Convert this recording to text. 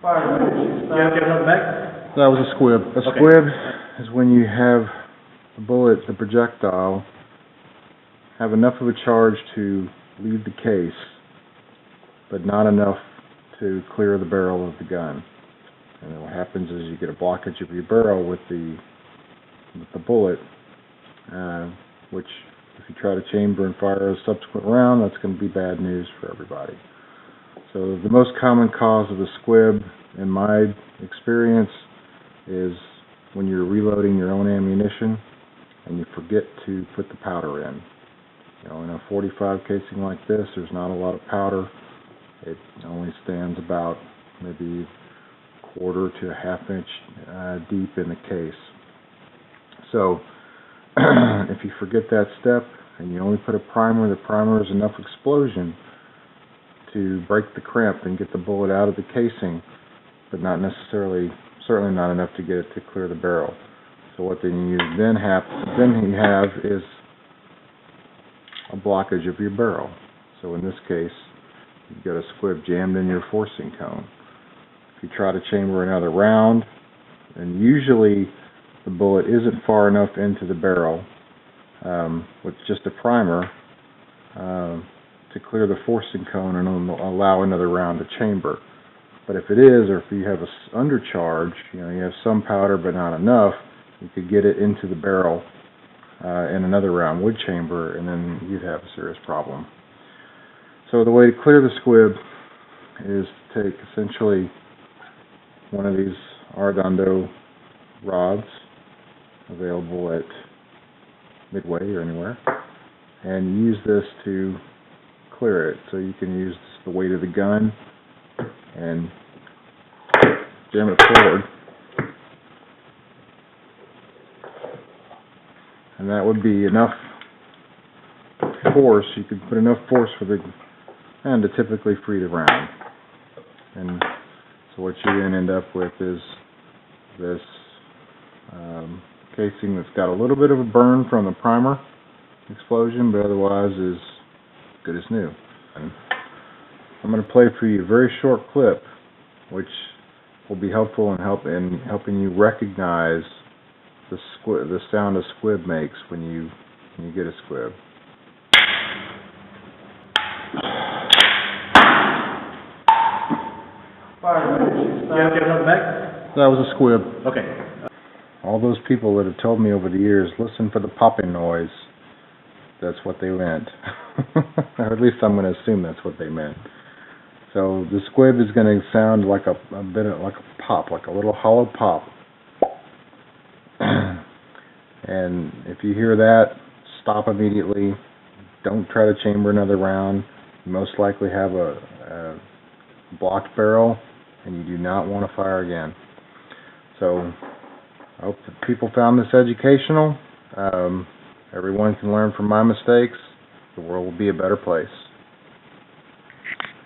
Fire station. You have another back? That was a squib. A Okay. squib is when you have the bullet, the projectile, have enough of a charge to leave the case, but not enough to clear the barrel of the gun. And then what happens is you get a blockage of your barrel with the bullet, which if you try to chamber and fire a subsequent round, that's going to be bad news for everybody. So the most common cause of a squib, in my experience, is when you're reloading your own ammunition and you forget to put the powder in. You know, in a .45 casing like this, there's not a lot of powder. It only stands about maybe a quarter to a half inch deep in the case. So if you forget that step and you only put a primer, the primer is enough explosion to break the crimp and get the bullet out of the casing, but not necessarily, certainly not enough to get it to clear the barrel. So what then you have is a blockage of your barrel. So in this case, you've got a squib jammed in your forcing cone. If you try to chamber another round, and usually the bullet isn't far enough into the barrel with just a primer to clear the forcing cone and allow another round to chamber. But if it is, or if you have a undercharge, you know, you have some powder but not enough, you could get it into the barrel in another round would chamber, and then you'd have a serious problem. So the way to clear the squib is to take essentially one of these Arredondo rods available at Midway or anywhere, and use this to clear it. So you can use the weight of the gun and jam it forward, and that would be enough force. You could put enough force for the gun to typically free the round. And so what you then end up with is this casing that's got a little bit of a burn from the primer explosion, but otherwise is good as new. And I'm going to play for you a very short clip, which will be helpful in helping you recognize the sound a squib makes when you get a squib. Fire station. You have another back? That was a squib. Okay. All those people that have told me over the years, listen for the popping noise, that's what they meant. Or at least I'm going to assume that's what they meant. So the squib is going to sound like a bit of, like a pop, like a little hollow pop. And if you hear that, stop immediately. Don't try to chamber another round. You most likely have a blocked barrel, and you do not want to fire again. So I hope that people found this educational. Everyone can learn from my mistakes. The world will be a better place.